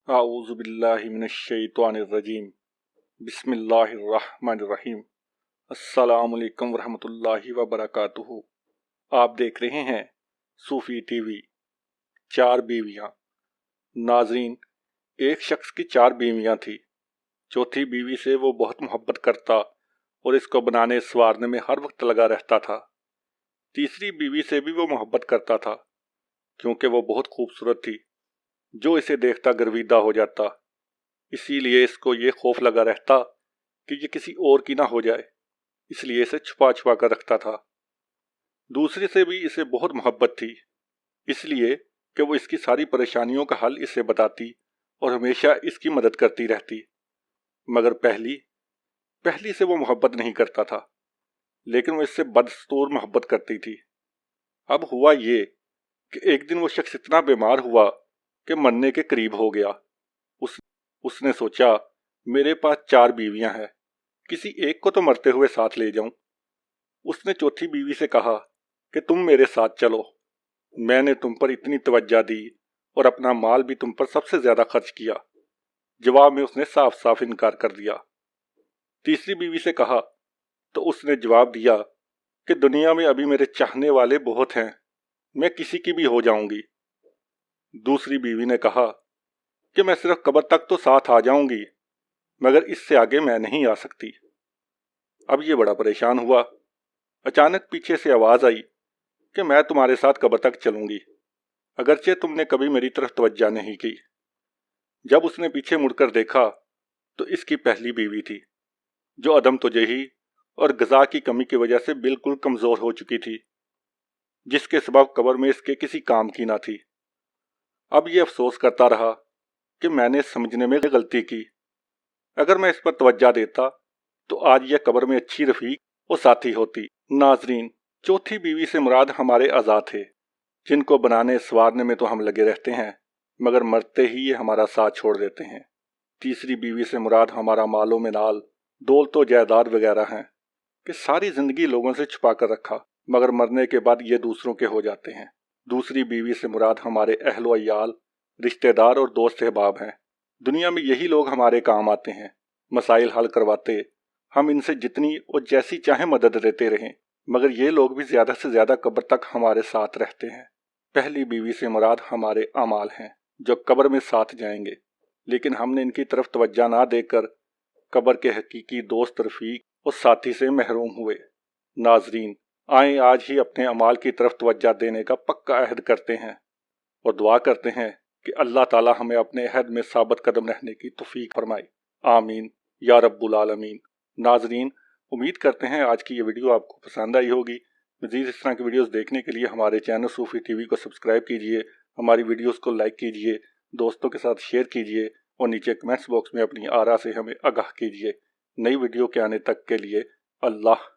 आऊज़ु बिल्लाहि मिनश्शैतानिर्रजीम। बिस्मिल्लाहिर्रहमानिर्रहीम। अस्सलामु अलैकुम वरहमतुल्लाहि वबरकातुहू। आप देख रहे हैं सूफी टीवी। चार बीवियां। नाजरीन, एक शख्स की चार बीवियां थी। चौथी बीवी से वो बहुत मोहब्बत करता और इसको बनाने संवारने में हर वक्त लगा रहता था। तीसरी बीवी से भी वो मोहब्बत करता था क्योंकि वो बहुत खूबसूरत थी। जो इसे देखता गर्विदा हो जाता, इसीलिए इसको ये खौफ लगा रहता कि ये किसी और की ना हो जाए, इसलिए इसे छुपा छुपा कर रखता था। दूसरे से भी इसे बहुत मोहब्बत थी, इसलिए कि वो इसकी सारी परेशानियों का हल इसे बताती और हमेशा इसकी मदद करती रहती। मगर पहली से वो मोहब्बत नहीं करता था, लेकिन वो इससे बदस्तूर मोहब्बत करती थी। अब हुआ ये कि एक दिन वो शख्स इतना बीमार हुआ कि मरने के करीब हो गया। उसने सोचा, मेरे पास चार बीवियां हैं, किसी एक को तो मरते हुए साथ ले जाऊं। उसने चौथी बीवी से कहा कि तुम मेरे साथ चलो, मैंने तुम पर इतनी तवज्जो दी और अपना माल भी तुम पर सबसे ज्यादा खर्च किया। जवाब में उसने साफ साफ इनकार कर दिया। तीसरी बीवी से कहा तो उसने जवाब दिया कि दुनिया में अभी मेरे चाहने वाले बहुत हैं, मैं किसी की भी हो जाऊंगी। दूसरी बीवी ने कहा कि मैं सिर्फ कब्र तक तो साथ आ जाऊंगी, मगर इससे आगे मैं नहीं आ सकती। अब ये बड़ा परेशान हुआ। अचानक पीछे से आवाज आई कि मैं तुम्हारे साथ कब्र तक चलूंगी, अगरचे तुमने कभी मेरी तरफ तवज्जो नहीं की। जब उसने पीछे मुड़कर देखा तो इसकी पहली बीवी थी, जो अदम तोजही और ग़िज़ा की कमी की वजह से बिल्कुल कमजोर हो चुकी थी, जिसके सबब कब्र में इसके किसी काम की ना थी। अब ये अफसोस करता रहा कि मैंने समझने में गलती की। अगर मैं इस पर तवज्जो देता तो आज यह कब्र में अच्छी रफीक और साथी होती। नाजरीन, चौथी बीवी से मुराद हमारे आज़ाद थे, जिनको बनाने संवारने में तो हम लगे रहते हैं, मगर मरते ही ये हमारा साथ छोड़ देते हैं। तीसरी बीवी से मुराद हमारा मालो मिनाल, दौलत व जायदाद वगैरह हैं कि सारी जिंदगी लोगों से छुपा कर रखा, मगर मरने के बाद ये दूसरों के हो जाते हैं। दूसरी बीवी से मुराद हमारे अहलो अयाल, रिश्तेदार और दोस्त अहबाब हैं। दुनिया में यही लोग हमारे काम आते हैं, मसाइल हल करवाते, हम इनसे जितनी और जैसी चाहे मदद देते रहें, मगर ये लोग भी ज्यादा से ज्यादा कब्र तक हमारे साथ रहते हैं। पहली बीवी से मुराद हमारे अमाल हैं, जो कब्र में साथ जाएंगे, लेकिन हमने इनकी तरफ तवज्जो ना देकर कब्र के हकीकी दोस्त, रफीक और साथी से महरूम हुए। नाजरीन, आए आज ही अपने अमाल की तरफ तवज्जो देने का पक्का अहद करते हैं और दुआ करते हैं कि अल्लाह ताला हमें अपने अहद में साबित कदम रहने की तौफीक फरमाए। आमीन या रब्बुल आलमीन। नाजरीन, उम्मीद करते हैं आज की ये वीडियो आपको पसंद आई होगी। मज़ीद इस तरह की वीडियोस देखने के लिए हमारे चैनल सूफी टीवी को सब्सक्राइब कीजिए, हमारी वीडियोस को लाइक कीजिए, दोस्तों के साथ शेयर कीजिए और नीचे कमेंट्स बॉक्स में अपनी आरा से हमें आगाह कीजिए। नई वीडियो के आने तक के लिए अल्लाह